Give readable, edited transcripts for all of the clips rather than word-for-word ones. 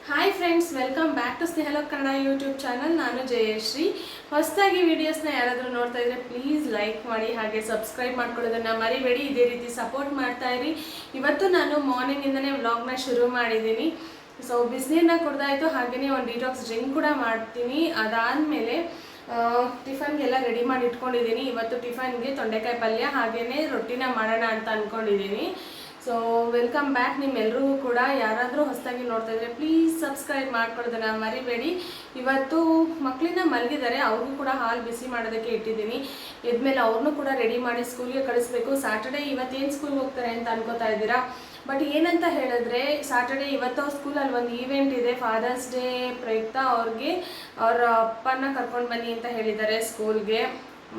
Hi friends, welcome back to Snehalok Kannada YouTube channel. ನಾನು ಜಯಶ್ರೀ. ಹೊಸದಾಗಿ ವಿಡಿಯೋಸ್ನ ಯಾರಾದರೂ ನೋಡ್ತಾ ಇದ್ರೆ ಪ್ಲೀಸ್ ಲೈಕ್ ಮಾಡಿ, ಹಾಗೆ ಸಬ್ಸ್ಕ್ರೈಬ್ ಮಾಡ್ಕೊಳ್ಳೋದನ್ನು ಮರಿಬೇಡಿ. ಇದೇ ರೀತಿ ಸಪೋರ್ಟ್ ಮಾಡ್ತಾ ಇರಿ. ಇವತ್ತು ನಾನು ಮಾರ್ನಿಂಗಿಂದನೇ ವ್ಲಾಗ್ನ ಶುರು ಮಾಡಿದ್ದೀನಿ. ಸೊ ಬಿಸಿನೀರನ್ನ ಕುಡ್ದಾಯಿತು, ಹಾಗೆಯೇ ಒಂದು ಡಿಟಾಕ್ಸ್ ಡ್ರಿಂಕ್ ಕೂಡ ಮಾಡ್ತೀನಿ. ಅದಾದಮೇಲೆ ಟಿಫನ್ಗೆಲ್ಲ ರೆಡಿ ಮಾಡಿ ಇಟ್ಕೊಂಡಿದ್ದೀನಿ. ಇವತ್ತು ಟಿಫನ್ಗೆ ತೊಂಡೆಕಾಯಿ ಪಲ್ಯ ಹಾಗೆಯೇ ರೊಟ್ಟಿನ ಮಾಡೋಣ ಅಂತ ಅಂದ್ಕೊಂಡಿದ್ದೀನಿ. So welcome back. ನಿಮ್ಮೆಲ್ಲರಿಗೂ ಕೂಡ ಯಾರಾದರೂ ಹೊಸದಾಗಿ ನೋಡ್ತಾ ಇದ್ರೆ ಪ್ಲೀಸ್ ಸಬ್ಸ್ಕ್ರೈಬ್ ಮಾಡ್ಕೊಳ್ಳೋದನ್ನ ಮರಿಬೇಡಿ. ಇವತ್ತು ಮಕ್ಕಳಿಂದ ಮಲಗಿದ್ದಾರೆ, ಅವ್ರಿಗೂ ಕೂಡ ಹಾಲು ಬಿಸಿ ಮಾಡೋದಕ್ಕೆ ಇಟ್ಟಿದ್ದೀನಿ. ಎದ್ಮೇಲೆ ಅವ್ರನ್ನೂ ಕೂಡ ರೆಡಿ ಮಾಡಿ ಸ್ಕೂಲ್ಗೆ ಕಳಿಸ್ಬೇಕು. ಸ್ಯಾಟರ್ಡೇ ಇವತ್ತೇನು ಸ್ಕೂಲ್ಗೆ ಹೋಗ್ತಾರೆ ಅಂತ ಅನ್ಕೋತಾ ಇದ್ದೀರಾ. ಬಟ್ ಏನಂತ ಹೇಳಿದ್ರೆ, ಸ್ಯಾಟರ್ಡೇ ಇವತ್ತು ಅವ್ರ ಸ್ಕೂಲಲ್ಲಿ ಒಂದು ಈವೆಂಟ್ ಇದೆ. ಫಾದರ್ಸ್ ಡೇ ಪ್ರಯುಕ್ತ ಅವ್ರಿಗೆ ಅವ್ರ ಅಪ್ಪನ ಕರ್ಕೊಂಡು ಬನ್ನಿ ಅಂತ ಹೇಳಿದ್ದಾರೆ ಸ್ಕೂಲ್ಗೆ.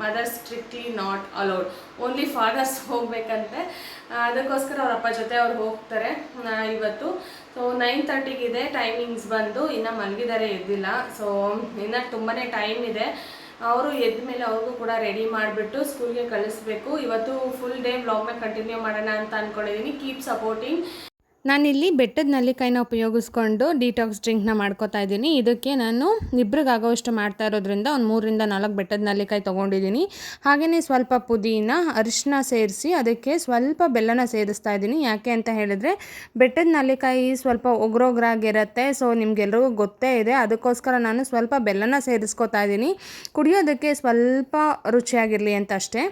Mothers strictly not allowed, only fathers ಹೋಗ್ಬೇಕಂತೆ. ಅದಕ್ಕೋಸ್ಕರ ಅವ್ರ ಅಪ್ಪ ಜೊತೆ ಅವ್ರು ಹೋಗ್ತಾರೆ ಇವತ್ತು. ಸೊ 9:30 ಟೈಮಿಂಗ್ಸ್ ಬಂದು. ಇನ್ನು ಮಲಗಿದ್ದಾರೆ, ಎದ್ದಿಲ್ಲ. ಸೊ ಇನ್ನು ತುಂಬಾ ಟೈಮ್ ಇದೆ. ಅವರು ಎದ್ದ ಮೇಲೆ ಅವ್ರಿಗೂ ಕೂಡ ರೆಡಿ ಮಾಡಿಬಿಟ್ಟು ಸ್ಕೂಲ್ಗೆ ಕಳಿಸ್ಬೇಕು. ಇವತ್ತು ಫುಲ್ ಡೇ ವ್ಲಾಗ್ನ ಕಂಟಿನ್ಯೂ ಮಾಡೋಣ ಅಂತ ಅಂದ್ಕೊಂಡಿದ್ದೀನಿ. Keep supporting. ನಾನಿಲ್ಲಿ ಬೆಟ್ಟದ ನೆಲ್ಲಿಕಾಯಿನ ಉಪಯೋಗಿಸ್ಕೊಂಡು ಡಿಟಾಕ್ಸ್ ಡ್ರಿಂಕ್ನ ಮಾಡ್ಕೋತಾ ಇದ್ದೀನಿ. ಇದಕ್ಕೆ ನಾನು ಇಬ್ರಿಗಾಗೋಷ್ಟು ಮಾಡ್ತಾ ಇರೋದ್ರಿಂದ ಒಂದು 3-4 ಬೆಟ್ಟದ ನೆಲ್ಲಿಕಾಯಿ ತೊಗೊಂಡಿದ್ದೀನಿ. ಹಾಗೆಯೇ ಸ್ವಲ್ಪ ಪುದೀನ, ಅರಿಶಿನ ಸೇರಿಸಿ ಅದಕ್ಕೆ ಸ್ವಲ್ಪ ಬೆಲ್ಲನ ಸೇರಿಸ್ತಾ ಇದ್ದೀನಿ. ಯಾಕೆ ಅಂತ ಹೇಳಿದ್ರೆ ಬೆಟ್ಟದ ನೆಲ್ಲಿಕಾಯಿ ಸ್ವಲ್ಪ ಒಗ್ರೊಗ್ರಾಗಿರುತ್ತೆ. ಸೊ ನಿಮಗೆಲ್ರಿಗೂ ಗೊತ್ತೇ ಇದೆ, ಅದಕ್ಕೋಸ್ಕರ ನಾನು ಸ್ವಲ್ಪ ಬೆಲ್ಲನ ಸೇರಿಸ್ಕೋತಾ ಇದ್ದೀನಿ. ಕುಡಿಯೋದಕ್ಕೆ ಸ್ವಲ್ಪ ರುಚಿಯಾಗಿರಲಿ ಅಂತ ಅಷ್ಟೇ.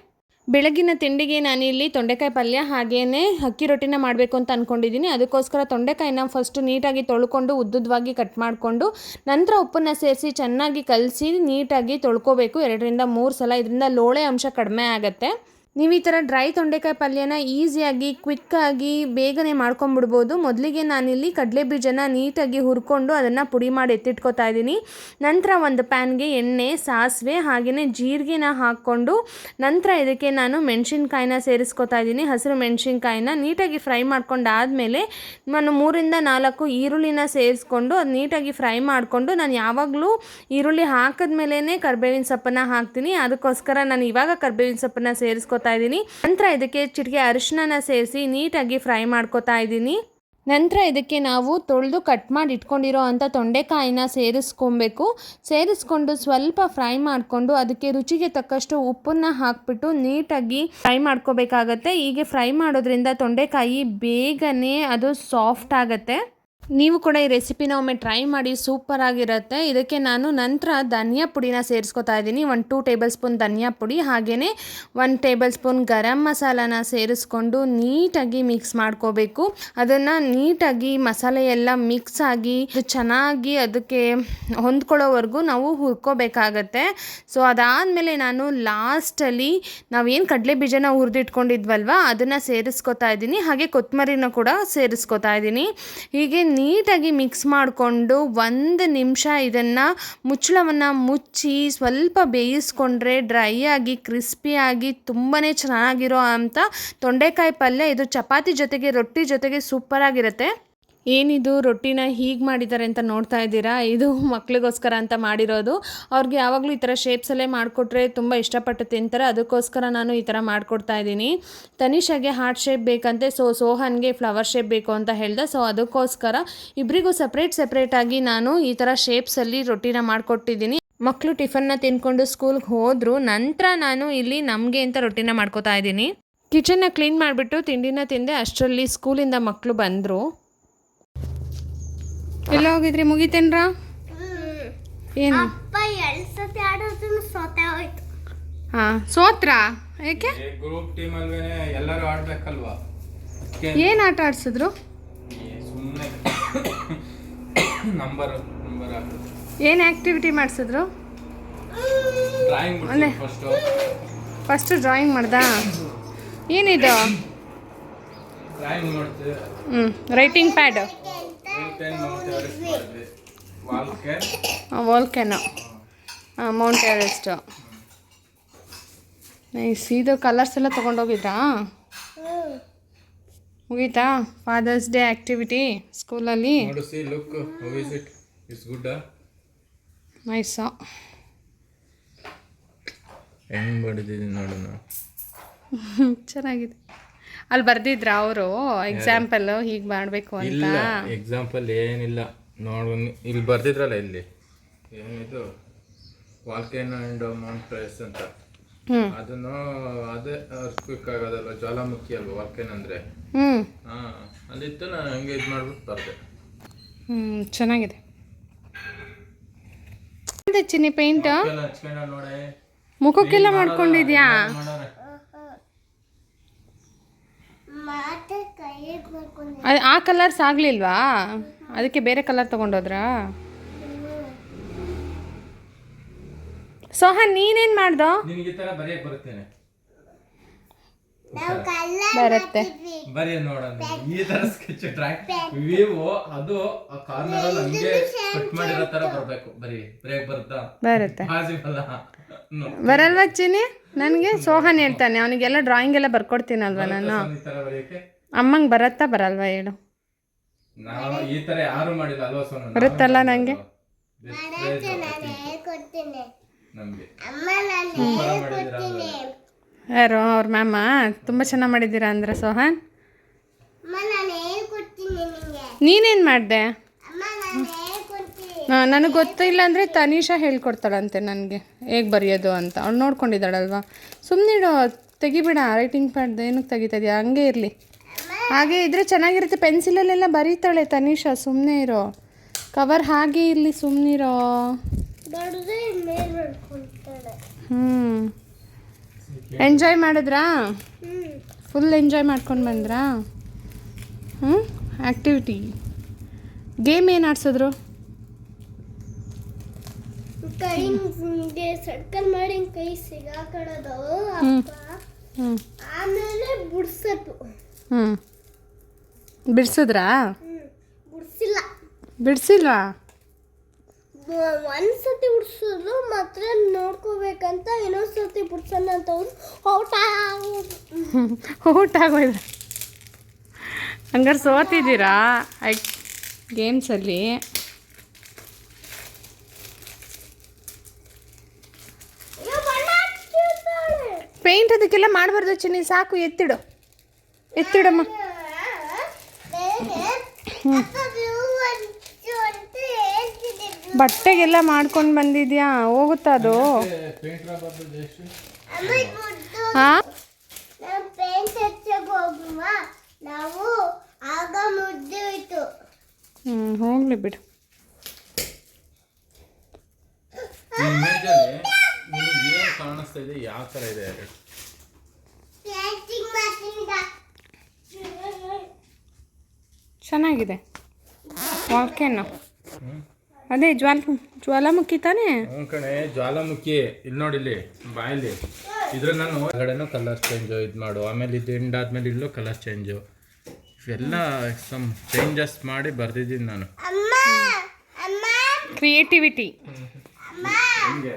ಬೆಳಗಿನ ತಿಂಡಿಗೆ ನಾನಿಲ್ಲಿ ತೊಂಡೆಕಾಯಿ ಪಲ್ಯ ಹಾಗೆಯೇ ಅಕ್ಕಿ ರೊಟ್ಟಿನ ಮಾಡಬೇಕು ಅಂತ ಅಂದ್ಕೊಂಡಿದ್ದೀನಿ. ಅದಕ್ಕೋಸ್ಕರ ತೊಂಡೆಕಾಯಿನ ಫಸ್ಟು ನೀಟಾಗಿ ತೊಳ್ಕೊಂಡು ಉದ್ದುದ್ದವಾಗಿ ಕಟ್ ಮಾಡಿಕೊಂಡು ನಂತರ ಉಪ್ಪನ್ನು ಸೇರಿಸಿ ಚೆನ್ನಾಗಿ ಕಲಸಿ ನೀಟಾಗಿ ತೊಳ್ಕೊಬೇಕು 2-3 ಸಲ. ಇದರಿಂದ ಲೋಳೆ ಅಂಶ ಕಡಿಮೆ ಆಗುತ್ತೆ. ನೀವು ಈ ಥರ ಡ್ರೈ ತೊಂಡೆಕಾಯಿ ಪಲ್ಯನ ಈಸಿಯಾಗಿ ಕ್ವಿಕ್ಕಾಗಿ ಬೇಗನೆ ಮಾಡ್ಕೊಂಬಿಡ್ಬೋದು. ಮೊದಲಿಗೆ ನಾನಿಲ್ಲಿ ಕಡಲೆ ಬೀಜನ ನೀಟಾಗಿ ಹುರ್ಕೊಂಡು ಅದನ್ನು ಪುಡಿ ಮಾಡಿ ಎತ್ತಿಟ್ಕೊತಾ ಇದ್ದೀನಿ. ನಂತರ ಒಂದು ಪ್ಯಾನ್ಗೆ ಎಣ್ಣೆ, ಸಾಸಿವೆ ಹಾಗೆಯೇ ಜೀರಿಗೆನ ಹಾಕ್ಕೊಂಡು ನಂತರ ಇದಕ್ಕೆ ನಾನು ಮೆಣಸಿನ್ಕಾಯಿನ ಸೇರಿಸ್ಕೊತಾ ಇದ್ದೀನಿ. ಹಸಿರು ಮೆಣಸಿನ್ಕಾಯಿನ ನೀಟಾಗಿ ಫ್ರೈ ಮಾಡ್ಕೊಂಡಾದಮೇಲೆ ನಾನು 3-4 ಈರುಳ್ಳಿನ ಸೇರಿಸ್ಕೊಂಡು ಅದು ನೀಟಾಗಿ ಫ್ರೈ ಮಾಡಿಕೊಂಡು, ನಾನು ಯಾವಾಗಲೂ ಈರುಳ್ಳಿ ಹಾಕಿದ್ಮೇಲೆ ಕರಿಬೇವಿನ ಸೊಪ್ಪನ್ನು ಹಾಕ್ತೀನಿ. ಅದಕ್ಕೋಸ್ಕರ ನಾನು ಇವಾಗ ಕರಿಬೇವಿನ ಸೊಪ್ಪನ್ನು ಸೇರಿಸ್ಕೊತಾ ಇದ್ದೀನಿ. ನಂತರ ಇದಕ್ಕೆ ಚಿಟಿಕೆ ಅರಿಶಿನ ಸೇರಿಸಿ ನೀಟಾಗಿ ಫ್ರೈ ಮಾಡ್ಕೋತಾ ಇದ್ದೀನಿ. ನಂತರ ಇದಕ್ಕೆ ನಾವು ತೊಳೆದು ಕಟ್ ಮಾಡಿ ಇಟ್ಕೊಂಡಿರೋ ಅಂಥ ತೊಂಡೆಕಾಯಿನ ಸೇರಿಸ್ಕೊಂಡು ಸ್ವಲ್ಪ ಫ್ರೈ ಮಾಡಿಕೊಂಡು ಅದಕ್ಕೆ ರುಚಿಗೆ ತಕ್ಕಷ್ಟು ಉಪ್ಪನ್ನು ಹಾಕ್ಬಿಟ್ಟು ನೀಟಾಗಿ ಫ್ರೈ ಮಾಡ್ಕೋಬೇಕಾಗತ್ತೆ. ಹೀಗೆ ಫ್ರೈ ಮಾಡೋದ್ರಿಂದ ತೊಂಡೆಕಾಯಿ ಬೇಗನೆ ಅದು ಸಾಫ್ಟ್ ಆಗುತ್ತೆ. ನೀವು ಕೂಡ ಈ ರೆಸಿಪಿನ ಒಮ್ಮೆ ಟ್ರೈ ಮಾಡಿ, ಸೂಪರ್ ಆಗಿರುತ್ತೆ. ಇದಕ್ಕೆ ನಾನು ನಂತರ ಧನಿಯಾ ಪುಡಿನ ಸೇರಿಸ್ಕೊತಾ ಇದ್ದೀನಿ. 2 ಟೇಬಲ್ ಸ್ಪೂನ್ ಧನಿಯಾ ಪುಡಿ ಹಾಗೆಯೇ 1 ಟೇಬಲ್ ಸ್ಪೂನ್ ಗರಂ ಮಸಾಲಾನ ಸೇರಿಸ್ಕೊಂಡು ನೀಟಾಗಿ ಮಿಕ್ಸ್ ಮಾಡ್ಕೋಬೇಕು. ಅದನ್ನು ನೀಟಾಗಿ ಮಸಾಲೆ ಎಲ್ಲ ಮಿಕ್ಸ್ ಆಗಿ ಚೆನ್ನಾಗಿ ಅದಕ್ಕೆ ಹೊಂದ್ಕೊಳ್ಳೋವರೆಗೂ ನಾವು ಹುರ್ಕೋಬೇಕಾಗತ್ತೆ. ಸೊ ಅದಾದಮೇಲೆ ನಾನು ಲಾಸ್ಟಲ್ಲಿ ನಾವೇನು ಕಡಲೆ ಬೀಜನ ಹುರಿದಿಟ್ಕೊಂಡಿದ್ವಲ್ವ ಅದನ್ನು ಸೇರಿಸ್ಕೊತಾ ಇದ್ದೀನಿ. ಹಾಗೆ ಕೊತ್ತಂಬರಿನ ಕೂಡ ಸೇರಿಸ್ಕೊತಾ ಇದ್ದೀನಿ. ಹೀಗೆ ನೀಟಾಗಿ ಮಿಕ್ಸ್ ಮಾಡಿಕೊಂಡು 1 ನಿಮಿಷ ಇದನ್ನು ಮುಚ್ಚಳವನ್ನು ಮುಚ್ಚಿ ಸ್ವಲ್ಪ ಬೇಯಿಸ್ಕೊಂಡ್ರೆ ಡ್ರೈ ಆಗಿ ಕ್ರಿಸ್ಪಿಯಾಗಿ ತುಂಬಾ ಚೆನ್ನಾಗಿರೋ ಅಂಥ ತೊಂಡೆಕಾಯಿ ಪಲ್ಯ. ಇದು ಚಪಾತಿ ಜೊತೆಗೆ ರೊಟ್ಟಿ ಜೊತೆಗೆ ಸೂಪರಾಗಿರುತ್ತೆ. ಏನಿದು ರೊಟ್ಟಿನ ಹೀಗೆ ಮಾಡಿದ್ದಾರೆ ಅಂತ ನೋಡ್ತಾ ಇದ್ದೀರಾ, ಇದು ಮಕ್ಳಿಗೋಸ್ಕರ ಅಂತ ಮಾಡಿರೋದು. ಅವ್ರಿಗೆ ಯಾವಾಗಲೂ ಈ ಥರ ಶೇಪ್ಸಲ್ಲೇ ಮಾಡಿಕೊಟ್ರೆ ತುಂಬ ಇಷ್ಟಪಟ್ಟು ತಿಂತಾರೆ. ಅದಕ್ಕೋಸ್ಕರ ನಾನು ಈ ಥರ ಮಾಡಿಕೊಡ್ತಾ ಇದ್ದೀನಿ. ತನಿಷಾಗೆ ಹಾರ್ಟ್ ಶೇಪ್ ಬೇಕಂತೆ, ಸೋಹನ್ಗೆ ಫ್ಲವರ್ ಶೇಪ್ ಬೇಕು ಅಂತ ಹೇಳ್ದೆ. ಸೊ ಅದಕ್ಕೋಸ್ಕರ ಇಬ್ಬರಿಗೂ ಸಪ್ರೇಟಾಗಿ ನಾನು ಈ ಥರ ಶೇಪ್ಸಲ್ಲಿ ರೊಟ್ಟಿನ ಮಾಡಿಕೊಟ್ಟಿದ್ದೀನಿ. ಮಕ್ಕಳು ಟಿಫನ್ನ ತಿನ್ಕೊಂಡು ಸ್ಕೂಲ್ಗೆ ಹೋದರು. ನಂತರ ನಾನು ಇಲ್ಲಿ ನಮಗೆ ಅಂತ ರೊಟ್ಟಿನ ಮಾಡ್ಕೋತಾ ಇದ್ದೀನಿ. ಕಿಚನ್ನ ಕ್ಲೀನ್ ಮಾಡಿಬಿಟ್ಟು ತಿಂಡಿನ ತಿಂದೆ. ಅಷ್ಟರಲ್ಲಿ ಸ್ಕೂಲಿಂದ ಮಕ್ಕಳು ಬಂದರು. ಎಲ್ಲ ಹೋಗಿದ್ರಿ, ಮುಗಿತೇನ್ರಾ? ಏನು ಹಾಂ ಸೋತ್ರಾ? ಯಾಕೆ? ಗ್ರೂಪ್ ಟೀಮ್ ಅಲ್ವೇ ಎಲ್ಲರೂ ಆಡ್ಬೇಕಲ್ವಾ? ಏನು ಆಟ ಆಡ್ಸಿದ್ರು? ಸುಮ್ಮನೆ ನಂಬರ್ ಹಾಕೋದು. ಏನು ಆ್ಯಕ್ಟಿವಿಟಿ ಮಾಡಿಸಿದ್ರು? ಡ್ರಾಯಿಂಗ್ ಫಸ್ಟು ಡ್ರಾಯಿಂಗ್ ಮಾಡ್ದಾ? ಏನಿದು? ಡ್ರಾಯಿಂಗ್ ಮಾಡ್ತೀವಿ. Writing pad, volcano, Mount Everest. Nice. ಇದು ಕಲರ್ಸ್ ಎಲ್ಲ ತೊಗೊಂಡೋಗಿದ್ರಾ? ಮುಗೀತಾ ಫಾದರ್ಸ್ ಡೇ ಆ್ಯಕ್ಟಿವಿಟಿ ಸ್ಕೂಲಲ್ಲಿ? ನೈಸು. ಹೆಂಗೆ ಮಾಡಿದ್ದೀನಿ ನೋಡೋಣ. ಚೆನ್ನಾಗಿದೆ. ಅಲ್ಲಿ ಬರ್ದಿದ್ರ ಅವರು ಎಕ್ಸಾಂಪಲ್ ಹೀಗೆ ಮಾಡಬೇಕು ಅಂತ? ಎಕ್ಸಾಂಪಲ್ ಏನಿಲ್ಲ, ನೋಡು ಇಲ್ಲಿ ಬರ್ದಿದ್ರಲ್ಲ ಇಲ್ಲಿ ಏನಿದು ವಾಲ್ಕೇನೋ ಆ್ಯಂಡ್ ಮೌಂಟ್ ಪ್ರೆಸ್ ಅಂತ ಅದನ್ನು ಅದೇ ಕ್ವಿಕ್ ಆಗೋದಲ್ವ ಜ್ವಾಲಾಮುಖಿ ಅಲ್ವ ವಾಲ್ಕೇನ್ ಅಂದರೆ ಹಾಂ ಅಲ್ಲಿತ್ತು ನಾನು ಹಂಗೆ ಇದು ಮಾಡ್ಬಿಟ್ಟು ಬರ್ದೆ. ಚೆನ್ನಾಗಿದೆ ಚಿನ್ನಿ ಪೇಂಟ್ ಹಚ್ಕೊಂಡ ನೋಡೆ ಮುಖಕ್ಕೆಲ್ಲ ಮಾಡ್ಕೊಂಡಿದ್ಯಾ? ಆ ಕಲರ್ಸ್ ಆಗ್ಲಿಲ್ವಾ? ಅದಕ್ಕೆ ಬೇರೆ ಕಲರ್ ತಗೊಂಡೋದ್ರಾ? ಸೋಹನ್ ನೀನೇನ್ ಮಾಡ್ದೋ? ನಿನಗೆ ಈ ಥರ ಬರೆಯಕ್ಕೆ ಬರುತ್ತೇನೆ ಬರುತ್ತೆ ಬರೀ ನೋಡೋಣ ಈ ತರ ಸ್ಕೆಚ್ ಡ್ರಾಯಿಂಗ್ ವಿವೋ ಅದು ಆ ಕಾರ್ನರ್ ಅಲ್ಲಿ ಹಂಗೆ ಕಟ್ ಮಾಡಿರೋ ತರ ಬರ್ಬೇಕು. ಬ್ರೇಕ್ ಬರುತ್ತಾ? ಬರುತ್ತೆ. ಪಾಸಿಬಲ್ ಬರಲ್ವಾ ಚಿನ್ನಿ? ನನಗೆ ಸೋಹನ್ ಹೇಳ್ತಾನೆ ಅವನಿಗೆಲ್ಲ ಡ್ರಾಯಿಂಗ್ ಎಲ್ಲ ಬರ್ಕೊಡ್ತೀನಲ್ವಾ ನಾನು. ಈ ತರ ಬರೆಯಕ್ಕೆ ಅಮ್ಮಂಗೆ ಬರತ್ತಾ ಬರಲ್ವಾ ಹೇಳು? ನಾವು ಈ ತರ ಯಾರು ಮಾಡಿಲ್ಲ ಅಲ್ವಾ ಸೋನು? ಬರುತ್ತಲ್ಲ ನಂಗೆ. ನಮ್ಗೆ ಯಾರು ಅವ್ರ ಮ್ಯಾಮ ತುಂಬ ಚೆನ್ನಾಗಿ ಮಾಡಿದ್ದೀರಾ ಅಂದ್ರೆ ಸೋಹನ್. ನೀನೇನು ಮಾಡಿದೆ? ನನಗೆ ಗೊತ್ತಿಲ್ಲ ಅಂದರೆ ತನಿಷಾ ಹೇಳ್ಕೊಡ್ತಾಳಂತೆ ನನಗೆ ಹೇಗೆ ಬರೆಯೋದು ಅಂತ. ಅವ್ಳು ನೋಡ್ಕೊಂಡಿದ್ದಾಳಲ್ವ. ಸುಮ್ಮನೆ ತೆಗಿಬೇಡ ರೈಟಿಂಗ್ ಪ್ಯಾಡ್, ಏನಕ್ಕೆ ತೆಗಿತಾ ಇದೆಯಾ? ಹಂಗೆ ಇರಲಿ, ಹಾಗೆ ಇದ್ರೆ ಚೆನ್ನಾಗಿರುತ್ತೆ. ಪೆನ್ಸಿಲಲ್ಲೆಲ್ಲ ಬರೀತಾಳೆ ತನಿಷಾ, ಸುಮ್ಮನೆ ಇರೋ. ಕವರ್ ಹಾಗೆ ಇರಲಿ, ಸುಮ್ಮನಿರೋ. ಎಂಜಾಯ್ ಮಾಡಿದ್ರಾ? ಫುಲ್ ಎಂಜಾಯ್ ಮಾಡ್ಕೊಂಡು ಬಂದ್ರಾ? ಆ್ಯಕ್ಟಿವಿಟಿ ಗೇಮ್ ಏನು ಆಡ್ಸಿದ್ರು? ಕೈಗೆ ಸರ್ಕಲ್ ಮಾಡಿ ಕೈ ಸಿಗಾಕೊಳ್ಳೋದು, ಆಮೇಲೆ ಬಿಡ್ಸೋದು. ಬಿಡಿಸಿದ್ರಾ? ಬಿಡಿಸಿಲ್ವಾ? ಒಂದ್ಸತಿ ಬಿಡ್ಸೋದು ಮಾತ್ರ ನೋಡ್ಕೋಬೇಕಂತ, ಇನ್ನೊಂದ್ಸತಿ ಬಿಡ್ಸೋಣ ಅಂತ ಔಟ್ ಆಗೋಯ್ತು. ಹಂಗಾರೆ ಸೋತಿದ್ದೀರಾ ಗೇಮ್ಸಲ್ಲಿ? ಪೇಂಟ್ ಅದಕ್ಕೆಲ್ಲ ಮಾಡಬಾರ್ದು ಚಿನ್ನಿ, ಸಾಕು. ಎತ್ತಿಡಮ್ಮ. ಬಟ್ಟೆಗೆಲ್ಲ ಮಾಡ್ಕೊಂಡು ಬಂದಿದ್ಯಾ? ಹೋಗುತ್ತಾ ಅದು? ಹಾಂ, ನಾವು ಆಗ ಮುದ್ದೆ ಹೋಯ್ತು. ಹೋಗ್ಲಿ ಬಿಡು. ಏನು ಕಾಣಿಸ್ತಾ ಇದೆ? ಯಾವ ಥರ ಇದೆ? ಚೆನ್ನಾಗಿದೆ. ವಾಲ್ಕೇನೋ ಅದೇ ಜ್ವಾಲಾಮುಖಿ ತಾನೇ? ಕಣೆ ಜ್ವಾಲಾಮುಖಿ. ಇಲ್ಲಿ ನೋಡಿಲ್ಲಿ ಬಾಯಲ್ಲಿ ಇದ್ರ ನಾನು ಹೊರಗಡೆನೂ ಕಲರ್ ಚೇಂಜು ಇದು ಮಾಡು, ಆಮೇಲೆ ಇದು ಎಂಡ್ ಆದ್ಮೇಲೆ ಇಲ್ಲೂ ಕಲರ್ ಚೇಂಜು, ಇವೆಲ್ಲ ಸಮ್ ಚೇಂಜಸ್ ಮಾಡಿ ಬರ್ದಿದ್ದೀನಿ ನಾನು. ಕ್ರಿಯೇಟಿವಿಟಿ. ಹಿಂಗೆ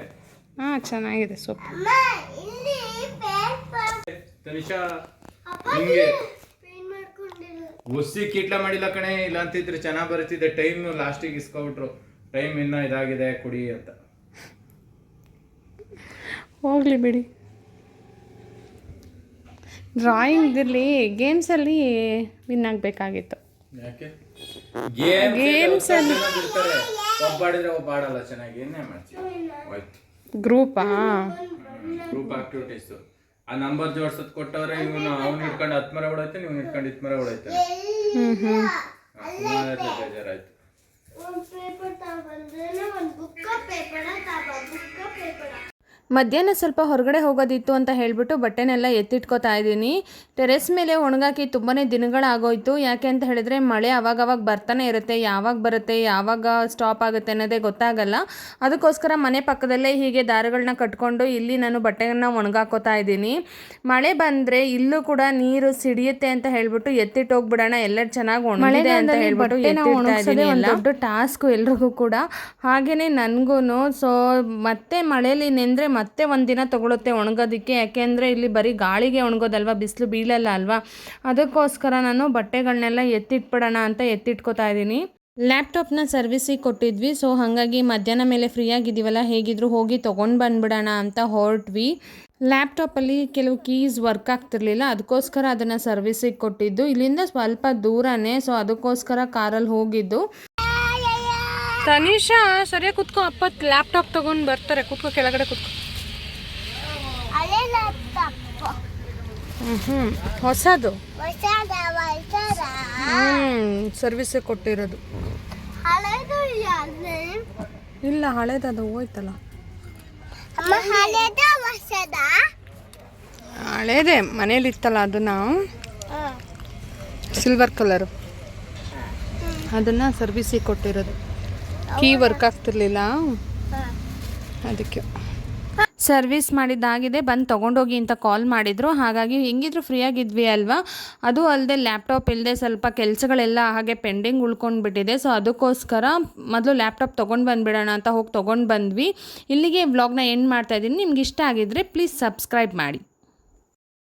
ಹಾಂ, ಚೆನ್ನಾಗಿದೆ. ಸೂಪರ್. ತನಿಷಾ ಹಿಂಗೆ ಒಸಿ ಕೀಟ್ಲ ಮಾಡಿಲ್ಲ ಕಣೆ, ಇಲ್ಲ ಅಂತಿದ್ರೆ ಚೆನ್ನಾಗಿ ಬರುತ್ತಿದೆ. ಟೈಮ್ ಲಾಸ್ಟಿಗೆ ಇಸ್ಕೊಬಿಟ್ರು, ಟೈಮ್ ಇನ್ನೂ ಇದಾಗಿದೆ ಕುಡಿ ಅಂತ. ಹೋಗ್ಲಿ ಬಿಡಿ. ಡ್ರಾಯಿಂಗ್ ಇರಲಿ, ಗೇಮ್ಸಲ್ಲಿ ವಿನ್ ಆಗಬೇಕಾಗಿತ್ತು. ಯಾಕೆ ಗೇಮ್ಸಲ್ಲಿ ಬಿಡ್ತಾರೆ, ಒಬ್ಬಾಡಿದ್ರೆ ಒಬ್ಬ ಆಡಲ್ಲ ಚೆನ್ನಾಗಿ, ಏನೇ ಮಾಡ್ತೀವಿ? ಗ್ರೂಪಾ? Group activities. ಆ ನಂಬರ್ ಜೋಡ್ಸೋದು ಕೊಟ್ಟವ್ರೆ, ಇವನು ಅವ್ನು ಇಟ್ಕೊಂಡು 10 ಮರ ಹೊಡೈತೆ, ನೀವು ಇಟ್ಕೊಂಡು 20 ಮರ ಹೊಡೈತೆ. ಬೇಜಾರಾಯ್ತು. ಮಧ್ಯಾಹ್ನ ಸ್ವಲ್ಪ ಹೊರಗಡೆ ಹೋಗೋದಿತ್ತು ಅಂತ ಹೇಳಿಬಿಟ್ಟು ಬಟ್ಟೆನೆಲ್ಲ ಎತ್ತಿಟ್ಕೋತಾ ಇದ್ದೀನಿ. ಟೆರೆಸ್ ಮೇಲೆ ಒಣಗಾಕಿ ತುಂಬಾ ದಿನಗಳಾಗೋಯ್ತು. ಯಾಕೆ ಅಂತ ಹೇಳಿದ್ರೆ ಮಳೆ ಅವಾಗವಾಗ ಬರ್ತಾನೆ ಇರುತ್ತೆ, ಯಾವಾಗ ಬರುತ್ತೆ ಯಾವಾಗ ಸ್ಟಾಪ್ ಆಗುತ್ತೆ ಅನ್ನೋದೇ ಗೊತ್ತಾಗಲ್ಲ. ಅದಕ್ಕೋಸ್ಕರ ಮನೆ ಪಕ್ಕದಲ್ಲೇ ಹೀಗೆ ದಾರಗಳನ್ನ ಕಟ್ಕೊಂಡು ಇಲ್ಲಿ ನಾನು ಬಟ್ಟೆಗಳನ್ನ ಒಣಗಾಕೋತಾ ಇದ್ದೀನಿ. ಮಳೆ ಬಂದರೆ ಇಲ್ಲೂ ಕೂಡ ನೀರು ಸಿಡಿಯುತ್ತೆ ಅಂತ ಹೇಳ್ಬಿಟ್ಟು ಎತ್ತಿಟ್ಟು ಹೋಗ್ಬಿಡೋಣ, ಎಲ್ಲರೂ ಚೆನ್ನಾಗಿ ಒಣಗಿದೆ ಅಂತ ಹೇಳ್ಬಿಟ್ಟು ಎತ್ತಿಡ್ತಾ ಇದ್ದೀನಿ. ದೊಡ್ಡ ಟಾಸ್ಕು ಎಲ್ರಿಗೂ ಕೂಡ, ಹಾಗೆಯೇ ನನಗೂ. ಸೊ ಮತ್ತೆ ಮಳೇಲಿ ನೆಂದರೆ ಮತ್ತೆ ಒಂದಿನ ತೊಗೊಳುತ್ತೆ ಒಣಗೋದಕ್ಕೆ. ಯಾಕೆಂದರೆ ಇಲ್ಲಿ ಬರೀ ಗಾಳಿಗೆ ಒಣಗೋದಲ್ವ, ಬಿಸಿಲು ಬೀಳಲ್ಲ ಅಲ್ವಾ. ಅದಕ್ಕೋಸ್ಕರ ನಾನು ಬಟ್ಟೆಗಳನ್ನೆಲ್ಲ ಎತ್ತಿಟ್ಬಿಡೋಣ ಅಂತ ಎತ್ತಿಟ್ಕೋತಾ ಇದ್ದೀನಿ. ಲ್ಯಾಪ್ಟಾಪ್ನ ಸರ್ವಿಸಿಗೆ ಕೊಟ್ಟಿದ್ವಿ. ಸೊ ಹಾಗಾಗಿ ಮಧ್ಯಾಹ್ನ ಮೇಲೆ ಫ್ರೀ ಆಗಿದ್ದೀವಲ್ಲ, ಹೇಗಿದ್ರು ಹೋಗಿ ತೊಗೊಂಡು ಬಂದುಬಿಡೋಣ ಅಂತ ಹೊರಟ್ವಿ. ಲ್ಯಾಪ್ಟಾಪಲ್ಲಿ ಕೆಲವು ಕೀಸ್ ವರ್ಕ್ ಆಗ್ತಿರ್ಲಿಲ್ಲ, ಅದಕ್ಕೋಸ್ಕರ ಅದನ್ನು ಸರ್ವಿಸಿಗೆ ಕೊಟ್ಟಿದ್ದು. ಇಲ್ಲಿಂದ ಸ್ವಲ್ಪ ದೂರನೇ, ಸೊ ಅದಕ್ಕೋಸ್ಕರ ಕಾರಲ್ಲಿ ಹೋಗಿದ್ದು. ತನಿಷಾ ಸರಿಯಾಗಿ ಕುತ್ಕೋ, ಅಪ್ಪ ಲ್ಯಾಪ್ಟಾಪ್ ತಗೊಂಡು ಬರ್ತಾರೆ. ಕುತ್ಕೋ, ಕೆಳಗಡೆ ಕುತ್ಕೋ. ಹಳೆ ಲ್ಯಾಪ್ಟಾಪ್ ಹೊಸದು ಹೊಸದ ಸರ್ವಿಸಿಗೆ ಕೊಟ್ಟಿರೋದು. ಹಳೆದು ಇಲ್ಲ, ಹಳೇದದು ಹೋಯ್ತಲ್ಲ. ಅಮ್ಮ ಹಳೆದ ಹೊಸದ ಹಳೇದೇ ಮನೇಲಿತ್ತಲ್ಲ, ಅದನ್ನು ಸಿಲ್ವರ್ ಕಲರು, ಅದನ್ನು ಸರ್ವಿಸಿಗೆ ಕೊಟ್ಟಿರೋದು. ಕೀ ವರ್ಕ್ ಆಗ್ತಿರ್ಲಿಲ್ಲ, ಅದಕ್ಕೆ. ಸರ್ವಿಸ್ ಮಾಡಿದ್ದಾಗಿದೆ, ಬಂದು ತೊಗೊಂಡೋಗಿ ಅಂತ ಕಾಲ್ ಮಾಡಿದರು. ಹಾಗಾಗಿ ಹೆಂಗಿದ್ರು ಫ್ರೀಯಾಗಿದ್ವಿ ಅಲ್ವಾ. ಅದು ಅಲ್ಲದೆ ಲ್ಯಾಪ್ಟಾಪ್ ಇಲ್ಲದೆ ಸ್ವಲ್ಪ ಕೆಲಸಗಳೆಲ್ಲ ಹಾಗೆ ಪೆಂಡಿಂಗ್ ಉಳ್ಕೊಂಡ್ಬಿಟ್ಟಿದೆ. ಸೊ ಅದಕ್ಕೋಸ್ಕರ ಮೊದಲು ಲ್ಯಾಪ್ಟಾಪ್ ತೊಗೊಂಡು ಬಂದುಬಿಡೋಣ ಅಂತ ಹೋಗಿ ತೊಗೊಂಡು ಬಂದ್ವಿ. ಇಲ್ಲಿಗೆ ವ್ಲಾಗ್ನ ಎಂಡ್ ಮಾಡ್ತಾಯಿದ್ದೀನಿ. ನಿಮ್ಗೆ ಇಷ್ಟ ಆಗಿದ್ದರೆ ಪ್ಲೀಸ್ ಸಬ್ಸ್ಕ್ರೈಬ್ ಮಾಡಿ.